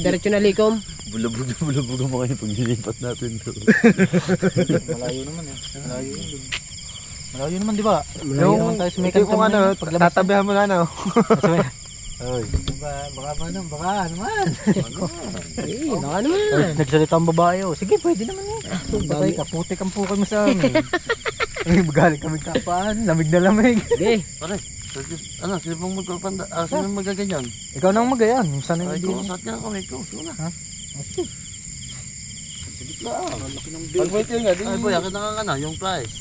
Speaker 2: Diretso na likom.
Speaker 1: Bulabog ang mga yung pag nilipat natin.
Speaker 4: Malayo naman eh. Malayo naman di ba?
Speaker 2: Malayo
Speaker 4: naman tayo sa may kanta
Speaker 1: Kung ano, tatabihan mo na ano.
Speaker 4: Oy. Baka naman.
Speaker 2: Eh, baka naman.
Speaker 4: Nagsalita ang babae oh. Sige, pwede naman eh. Batay ka, putik ang pukay mo sa amin. Ay, magaling kami kapaan. Lamig na lamig.
Speaker 2: Sige.
Speaker 3: Pare, ano, sino pong magpapanda? Sino magaganyan?
Speaker 4: Ikaw nang magayan. Sana
Speaker 3: Ay,
Speaker 4: hindi.
Speaker 3: ko, saan ka ako, ikaw, suna.
Speaker 1: Pag may tinga, di.
Speaker 3: Ay, boy, akin nakakana, yung price.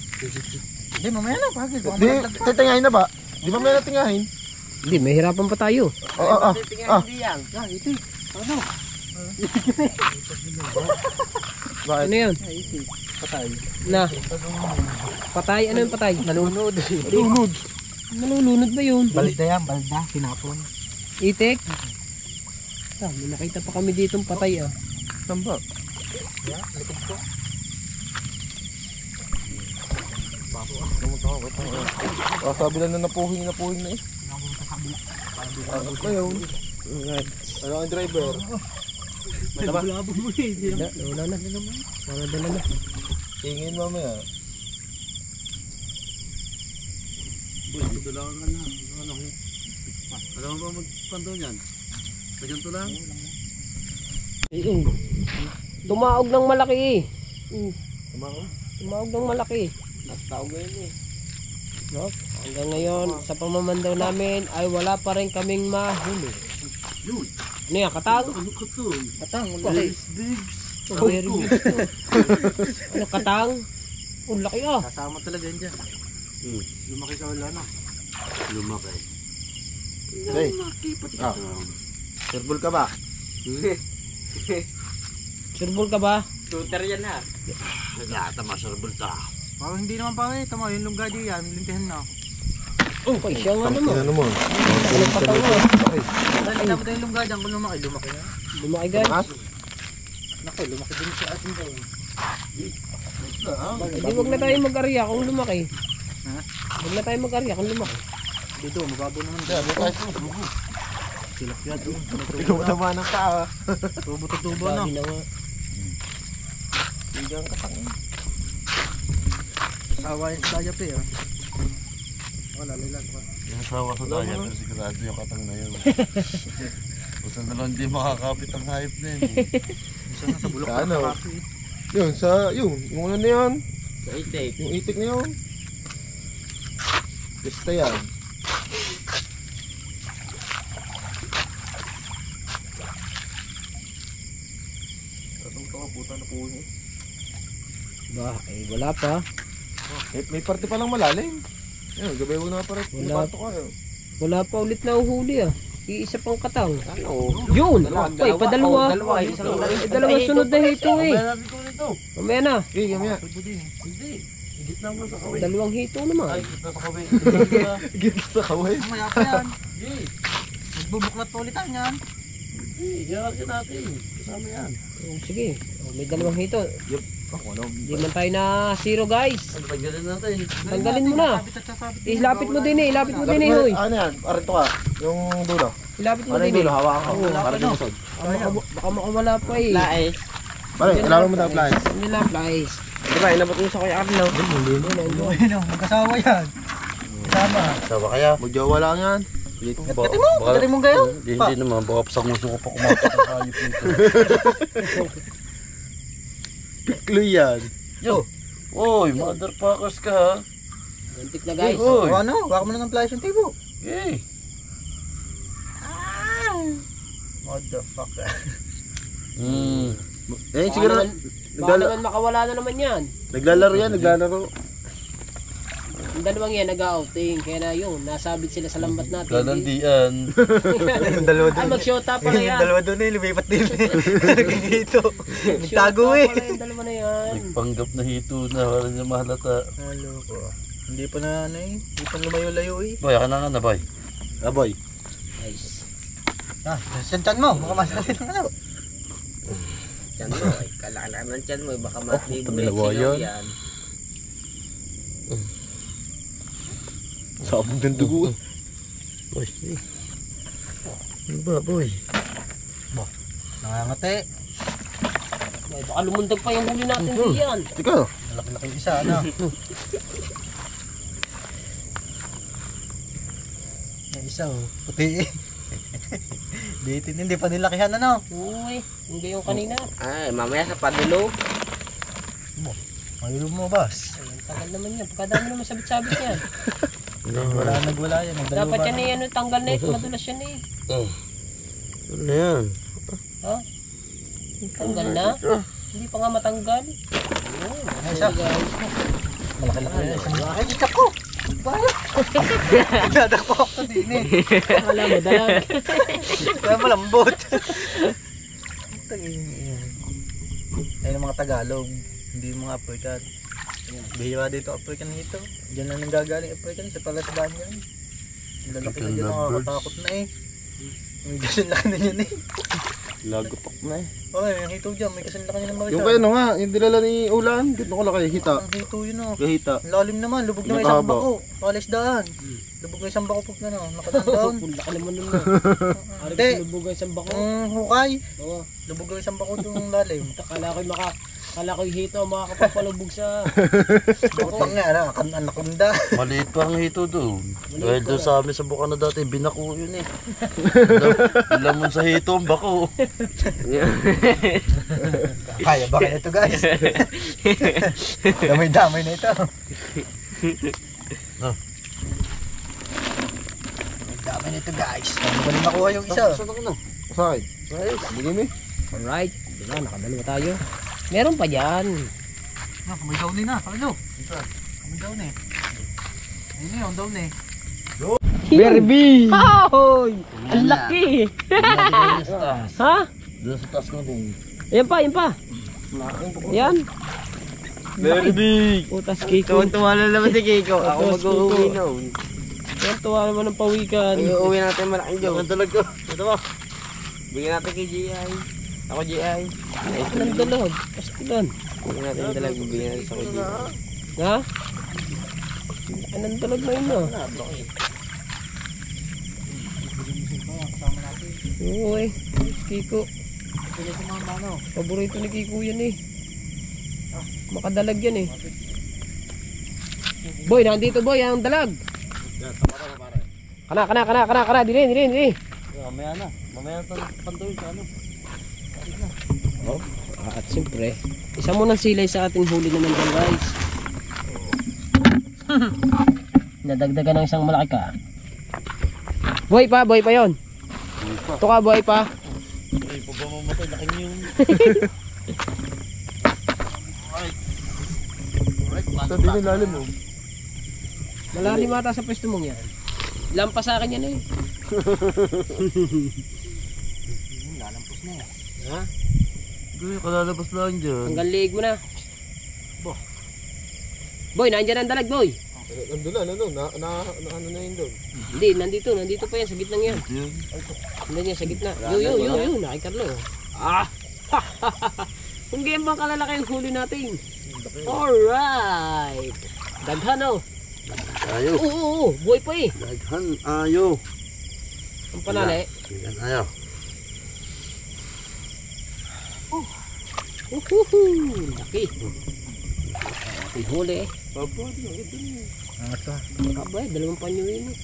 Speaker 4: Hindi, mamaya na. Bakit?
Speaker 1: Di, titingahin na ba? Di ba may natingahin?
Speaker 2: Hindi, may hirapan pa tayo.
Speaker 3: Iti. Ano?
Speaker 2: Ano yun?
Speaker 4: Patay.
Speaker 2: Na. Patay? Ano yung patay?
Speaker 4: Nalunod.
Speaker 2: Nalulunod ba yun?
Speaker 4: Balda yan, balda. Sinapon.
Speaker 2: Itik? May nakita pa kami ditong patay ah.
Speaker 1: Saan ba? Sabi lang na napuhing na eh. Agos na yun. Ano ang driver?
Speaker 2: Wala na. Wala na.
Speaker 1: Tingin mamaya.
Speaker 3: Dito lang ano. Alam mo ba magpandaw niyan? Ganito lang?
Speaker 2: Ayun. Tumaog ng malaki.
Speaker 1: Tumaog?
Speaker 2: Tumaog ng malaki.
Speaker 3: Nagtaog ngayon eh.
Speaker 2: No? Hanggang ngayon, sa pamamandaw namin ay wala pa rin kaming mahuli. Ano yan? Katang?
Speaker 3: Ano ka to?
Speaker 2: Katang.
Speaker 3: Bigs.
Speaker 2: Very big to. Ano katang? Ang laki ah.
Speaker 4: Kasama talaga yan dyan. Lumaki sa wala na.
Speaker 3: Lumaki.
Speaker 1: Hey. Ah. Sirbol ka ba?
Speaker 2: Surbol ka ba?
Speaker 3: Shooter yan ha. Nagata maserbol ta.
Speaker 4: Parang hindi naman pa eh. Tama, yung lunggay di yan. Lintihan na.
Speaker 2: Oh, kay siya nga naman.
Speaker 1: Ano mo?
Speaker 2: Anong katang mo?
Speaker 4: Dahil dapat yung lunggay dyan. Kung lumaki na.
Speaker 2: Lumaki guys.
Speaker 4: Naku, lumaki din sa atin daw.
Speaker 2: Hindi wag na tayo mag-arya kung lumaki.
Speaker 4: Ha?
Speaker 2: Wag na tayo mag-arya kung lumaki.
Speaker 4: Dito, mababo naman. Tilapia doon.
Speaker 1: Ikaw naman ang tao.
Speaker 4: Tubo-tubo na.
Speaker 2: Sabi na nga.
Speaker 1: Tigang katang.
Speaker 4: Sawa yung sayap eh. Wala, lilan pa.
Speaker 1: Yung sawa sa daya, pero sigurado yung katang na yun.
Speaker 3: Basta na lang hindi makakapit ang hayop na yun.
Speaker 4: Sa bulok
Speaker 1: Sa ano?
Speaker 4: na kapit.
Speaker 1: Yun, yung ano na yan.
Speaker 2: Sa itik.
Speaker 1: Yung itik na yun. Basta yan. Tatong ka, puta na po niya.
Speaker 2: Ba, eh wala pa.
Speaker 1: May parte pa lang malalim. Ayun, gabay mo na para.
Speaker 2: Wala.
Speaker 1: Pato ka.
Speaker 2: Wala pa ulit na uhuli ah. Iisa pang katang.
Speaker 1: Ano?
Speaker 2: Yun! Ay,
Speaker 1: Oh,
Speaker 2: padalawa.
Speaker 1: isang
Speaker 2: Eh, dalawang sunod na hito eh.
Speaker 3: Kaya natin ko nito.
Speaker 2: Mamaya na.
Speaker 1: Okay, gamaya.
Speaker 3: Hindi. Higit na mo sa kawin.
Speaker 2: Dalawang hito naman.
Speaker 3: Ay, higit na sa kawin.
Speaker 1: Gigit sa kaway.
Speaker 4: Mamaya pa yan.
Speaker 3: Hindi.
Speaker 4: Magbubuklat pa ulit tayo yan.
Speaker 3: Hindi. Iyakin natin. Kasama yan.
Speaker 2: Oh, sige. Oh, may dalawang hito.
Speaker 1: Ako, ano?
Speaker 2: Hindi man tayo na zero guys.
Speaker 3: Ang tanggalin natin.
Speaker 2: Tanggalin mo na.
Speaker 4: Sabit at sasabit.
Speaker 2: Ilapit mo din eh. Ilapit mo din eh. Hoy.
Speaker 1: Ano yan? Arito ka. Yung dulo.
Speaker 2: Ilapit mo
Speaker 1: Ano yung
Speaker 2: din eh.
Speaker 1: dulo? Hawakan ka.
Speaker 2: Oo,
Speaker 1: Para
Speaker 4: ano?
Speaker 1: dumusod.
Speaker 2: Baka makawala pa eh.
Speaker 1: Pare, kailangan mo na flies.
Speaker 2: Hindi na flies. Diba, inabot mo sa Kuya Arlo.
Speaker 4: Ayun o, magkasawa yan. Kasama.
Speaker 3: Sawa kaya?
Speaker 1: Magjowa lang yan.
Speaker 4: Gatin mo, gatin mo gayo.
Speaker 3: Hindi naman. Baka pasanguso ko pa kumakat ang hayop nito.
Speaker 1: Piklo yan.
Speaker 3: Yo! Oy, motherfuckers ka ha?
Speaker 2: Gantik na guys.
Speaker 3: Oy!
Speaker 4: O ano, baka mo na ng flash yung tibo.
Speaker 3: Hey!
Speaker 4: Motherfucker.
Speaker 1: Eh, siguro
Speaker 2: Baka naman makawala na naman yan.
Speaker 1: naglalaro yan, naglalaro.
Speaker 2: Ang dalawang yan nag-outing. Kaya na yun, nasabit sila sa lambat natin.
Speaker 3: Kalandian.
Speaker 4: Yung dalawa
Speaker 2: Ay, mag-shota pala yan.
Speaker 4: Yung dalawa doon eh, lumipat din eh. Dito. Nagtago eh.
Speaker 2: Shota pala yung dalawa na yan.
Speaker 3: Nagpanggap na hito na. Wala niya mahalata.
Speaker 4: Halo ko. Hindi pa na ano eh. Hindi pa lumayo-layo eh.
Speaker 3: Boy, akan na nga na boy.
Speaker 1: Aboy.
Speaker 2: Nice.
Speaker 4: Ah, santan mo. Baka masali ng ano.
Speaker 2: Tiyan mo, ay kalala ng tiyan mo. Baka matibig
Speaker 1: dalawa yan.
Speaker 2: yan.
Speaker 1: Sabog ng dugo.
Speaker 3: Boy, ano ba boy?
Speaker 4: Nangangate.
Speaker 2: Ay, baka lumundag pa yung huli natin diyan.
Speaker 1: Tika.
Speaker 4: Malaki-laki yung isa, ano? Yung isa oh, puti eh. Bitin, hindi pa nilakihan ano?
Speaker 2: Uy, hindi yung kanina.
Speaker 5: Ay, mamaya sa padulo.
Speaker 4: Mayroon mo, boss.
Speaker 2: Ay, ang tagal naman yan. Pagkadami naman sabit-sabit yan.
Speaker 4: Wala nagwala yan. Ang dalawa
Speaker 2: Dapat
Speaker 4: ba?
Speaker 2: yan eh, ano, tanggal na ito. Madulas yan eh.
Speaker 3: Ano na yan?
Speaker 2: Ha? Tanggal na? Hindi pa nga matanggal. Oh,
Speaker 4: Ay, isa.
Speaker 2: guys.
Speaker 4: Malaki-laki na isa. Ay, ikap ko! Nagdadako ako din eh.
Speaker 2: Akala mo, dalag.
Speaker 4: Kaya malambot. Ayun ang mga Tagalog. Hindi yung mga African. Bihira dito African nito. Diyan lang nanggagaling African. Sa palasdaan yan. Ang lalaki na dyan. Nakakatakot na eh. May kasinlaki na yan eh.
Speaker 1: Lagopak na eh.
Speaker 4: Okay, yung hito dyan. May kasinlaki na ng mga
Speaker 1: Yung kayo no nga, yung dilala ni Ulan. Dito ko lang kayo, hita.
Speaker 4: Ang hito yun oh.
Speaker 1: Gahita.
Speaker 4: Ang lalim naman. Lubog na may
Speaker 1: Yung
Speaker 4: isang
Speaker 1: haba.
Speaker 4: bako. Palasdaan. Lubog na isang bako pag ano. Nakatandaan.
Speaker 2: Laki naman nun. Ari
Speaker 4: Hindi.
Speaker 2: ko lubugay isang bako.
Speaker 4: Ang hukay.
Speaker 2: Oo.
Speaker 4: Lubog na isang bako doon lalim.
Speaker 2: Kala ko'y hito makakapagpalubog sa...
Speaker 4: Bakutang nga. Anaconda.
Speaker 3: Maliit pa ang hito doon. Dahil doon sa amin sa Bukana dati, binako yun eh. Lamon sa hito ang bako.
Speaker 4: Kaya ba kayo ito guys? Damay-damay na ito. Damay na ito guys. Paano ba nakuha yung isa?
Speaker 3: Saan ako na?
Speaker 1: Sakit. Ayos, bigay mo eh.
Speaker 2: Alright. Diba, nakadalawa tayo. Meron pa dyan.
Speaker 4: May down eh na. Pakalo. May down eh. Ayun eh, ang down eh.
Speaker 2: Berby! Hoy! Ang laki! Ha?
Speaker 3: Doon sa taas ko din.
Speaker 2: Ayan pa, ayan pa. Ayan.
Speaker 3: Very big!
Speaker 2: Putas Kiko.
Speaker 5: Tuwan-tuwa na naman si Kiko. Ako
Speaker 2: Tapos
Speaker 5: mag-uwi
Speaker 2: Kiko.
Speaker 5: noon.
Speaker 2: Ayan, tuwa naman ng pawikan.
Speaker 5: Iuwi natin malaking joke.
Speaker 3: Ang talaga.
Speaker 5: Ito mo. Bigyan natin kay GI. Ako GI.
Speaker 2: Anong dalag? Pastilan.
Speaker 5: Bigyan natin yung dalag. Bigyan natin sa kay GI.
Speaker 2: Ha? Anong dalag na yun ah? Oo eh. Kiko. Paborito ni Kiko yan eh. Makadalag yan eh. Boy, nandito boy, ang dalag. Kana. Dili.
Speaker 3: Mamaya na. Mamaya na pantuloy sa ano.
Speaker 2: Oh, at siyempre, isa mo ng silay sa ating huli naman dyan guys. Nadagdagan ng isang malaki ka. Buhay pa yon. Ito ka, buhay pa.
Speaker 3: Ay, pag mamamatay, laki niyo yung...
Speaker 1: Ito din yung lalim mo.
Speaker 2: Malalim ata sa pwesto mong yan. Lampas sa akin yan eh. Lalampos na eh. Ha?
Speaker 3: Hindi, kalalabas lang dyan.
Speaker 2: Hanggang liig mo na. Boy, nandiyan ang dalag, boy.
Speaker 1: Nandun na, ano na yun doon?
Speaker 2: Hindi, nandito pa yan, sa gitna yan. Nandun yan, sa gitna. Yo, nakikarlo. Ah! Kung ganyan bang kalalaki yung huli natin. Alright! Daghan oh.
Speaker 1: Ayo.
Speaker 2: Oo, buhay pa eh.
Speaker 1: Daghan, ayo.
Speaker 2: Ang panali.
Speaker 1: Yan, ayo.
Speaker 2: Laki. Laki huli eh. Abay, dalawang panyo yun eh.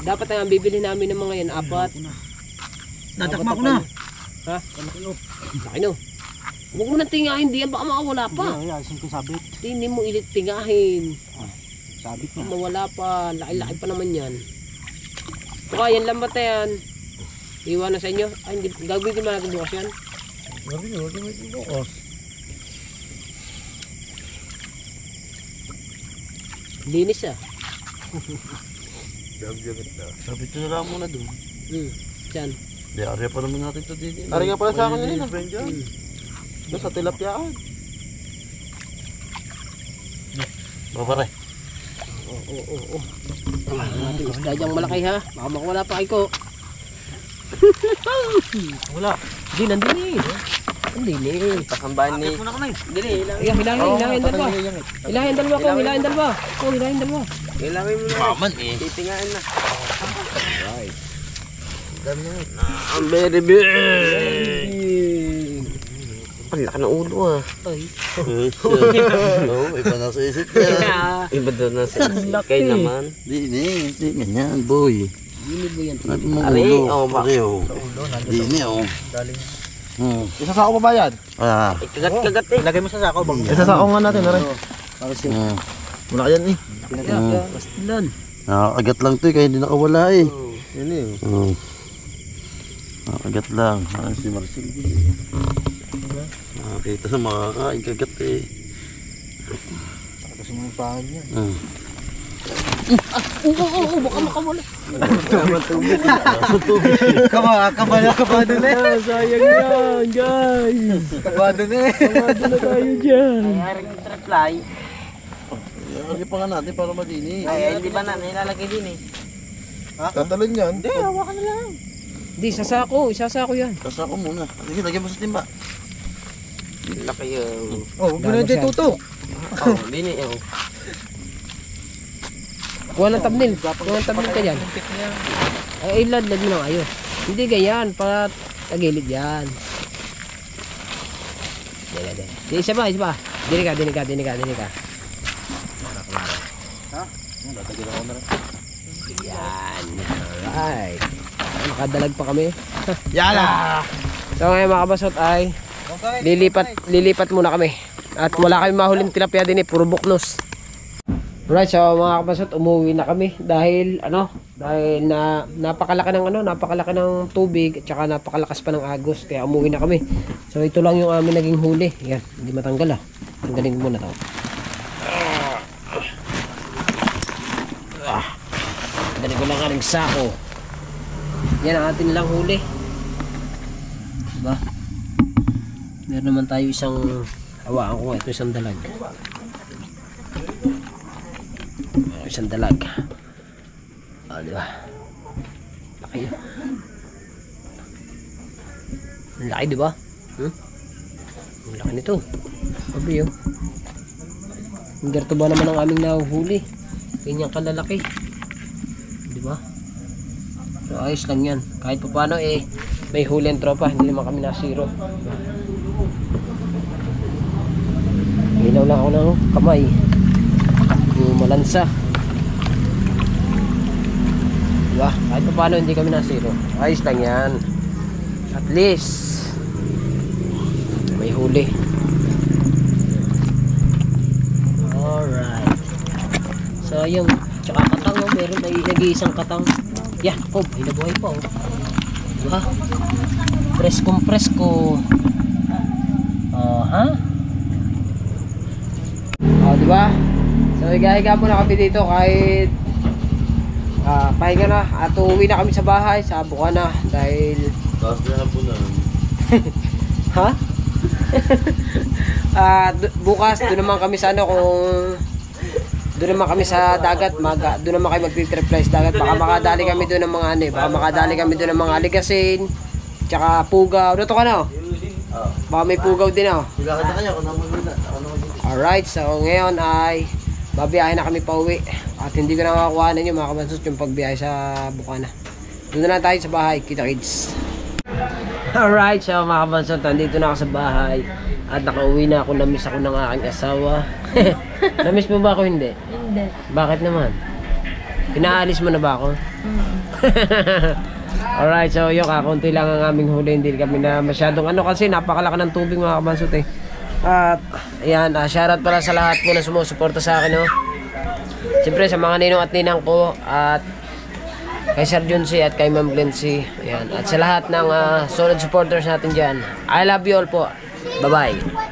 Speaker 2: Dapat ang bibili namin ng mga yan, 4.
Speaker 4: Natakma ko na.
Speaker 2: Ha? Laki no. Huwag mo nang tingahin diyan, baka makawala pa.
Speaker 4: Ay, asin ko sabit.
Speaker 2: Hindi mo ilit tingahin.
Speaker 4: Sabit na.
Speaker 2: Mawala pa, laki-laki pa naman yan. Baka yan lambat na yan. Iwan na sa inyo. Ay, hindi, gagawin din natin bukas yan.
Speaker 3: Huwag mo ito bukas.
Speaker 2: Linis ah.
Speaker 3: Sabit na lang muna doon.
Speaker 2: Diyan.
Speaker 3: Di, area pa naman natin ito din.
Speaker 1: Ari nga pala sa akin yun,
Speaker 3: friend dyan.
Speaker 1: Doon sa tilapyaan.
Speaker 3: Babare.
Speaker 2: Oo. Ating isda diyang malaki ha. Baka makawala pa ko.
Speaker 3: Wala.
Speaker 2: Hindi, nandun eh. Nandun eh.
Speaker 5: Pasambahan ni... Dili,
Speaker 2: Hilahin dalawa. Hilahin dalawa ko, hilahin dalawa. Hilahin dalawa.
Speaker 5: ilawin mo na.
Speaker 3: Maman eh.
Speaker 5: Titingaan na.
Speaker 3: Ang very big.
Speaker 5: Ang laki ng ulo ah.
Speaker 2: Ay.
Speaker 3: Oo, iba na sa isip niya.
Speaker 5: Iba doon na sa kay naman.
Speaker 3: Hindi ganyan, boy.
Speaker 2: Hindi mo yan.
Speaker 3: Ano mo
Speaker 5: Ari,
Speaker 3: ulo?
Speaker 5: ba?
Speaker 3: Ari, oh. Dini, oh.
Speaker 1: Isa sa ako pa ba yan?
Speaker 3: Ah.
Speaker 5: Kagat-kagat eh.
Speaker 4: Lagay mo sa sako bang.
Speaker 1: Isa sa ako nga natin, aray. Wala ka yan eh.
Speaker 2: Bastilan.
Speaker 3: Nakakagat lang to eh, kaya hindi nakawala eh.
Speaker 1: Yan eh.
Speaker 3: Nakakagat lang. Si Marcel. Nakakita sa makakain kagat eh.
Speaker 4: Kasi mo yung pangin niya.
Speaker 2: Oo, baka makawala.
Speaker 4: Kabado na eh.
Speaker 2: Sayang yan, guys.
Speaker 4: Kabado na eh.
Speaker 2: Kamado na tayo dyan.
Speaker 5: Ay, triply.
Speaker 3: Lagi pa nga natin para madini.
Speaker 5: Ay, hindi ba na nilalagay din eh.
Speaker 1: Tatalon yan.
Speaker 5: Hindi, hawakan na lang.
Speaker 2: Hindi, isasako yan.
Speaker 3: Kasa ko muna. Sige, lagyan mo sa timba.
Speaker 5: Laki yung...
Speaker 4: Oh, huwag mo na dyan tutok.
Speaker 5: Oh, bini yung...
Speaker 2: Kuha ng tabnil. Ka dyan. Ay, iladlad mo lang ayos. Hindi ganyan, para tagilid yan. Di, isa pa. Dini ka. Yan. Alright. Nakadalag pa kami.
Speaker 1: Yala!
Speaker 2: So ngayon mga kabasot ay lilipat muna kami. At wala kami mahuling tilapia din eh, puro buknos. Right, so mga kabasot, umuwi na kami dahil napakalaki ng tubig at saka napakalakas pa ng agos, kaya umuwi na kami. So ito lang yung amin naging huli. Yan, hindi matanggal ah. Tanggalin muna to. Dali ko lang kaming sako. Yan ang atin lang huli. Diba? Meron naman tayo isang hawaan ko nga ito, isang dalag. Isang dalag. Diba? Laki yun. Ang laki diba? Ang laki nito. Sabi yun. Ang garto ba naman ang aming nahuhuli? Ganyan kalalaki. Diba? So ayos lang yan. Kahit pa paano eh may huli ang tropa. Hindi naman kami nasiro. Ilaw lang ako ng kamay. Yung malansa. Diba? Diba? Kahit pa paano hindi kami na zero. Ayos lang yan. At least may huli. Alright. So yung tsaka katang oh, meron may nag-iisang katang. Yan, oh, hinabuhay pa oh. Diba? Presko. Ha? Oh, diba? So higa-higa muna kami dito kahit pahinga na at uuwi na kami sa bahay sa Bukana dahil
Speaker 5: Tapos na po na.
Speaker 2: ha? Bukas doon naman kami sa ano kung doon naman kami sa dagat doon naman kami mag-trip fly sa dagat baka makadali kami doon ng mga ano baka makadali kami doon ng mga aligasin tsaka pugaw dito ka na baka may pugaw din oh.
Speaker 5: Sila ka na kanya kung naman muna.
Speaker 2: Alright, so ngayon ay babiyahe na kami pa uwi at hindi ko na makakuhanan yung mga kabansot yung pagbiyahe sa Bukana. Doon na lang tayo sa bahay, kita kids. Alright, so mga kabansot, nandito na ako sa bahay at nakauwi na ako, namiss ako ng aking asawa. Namiss mo ba ako hindi?
Speaker 6: Hindi.
Speaker 2: Bakit naman? Pinaalis mo na ba ako? Alright, so yung kakunti lang ang aming huli, hindi kami na masyadong ano kasi napakalaki ng tubig mga kabansot eh. At ayan, shoutout pala sa lahat po na sumusuporta sa akin, no? Siyempre sa mga ninong at ninang ko at kay Sir Junsi at kay Ma'am Glency. Ayan, at sa lahat ng solid supporters natin dyan. I love you all po. Bye-bye.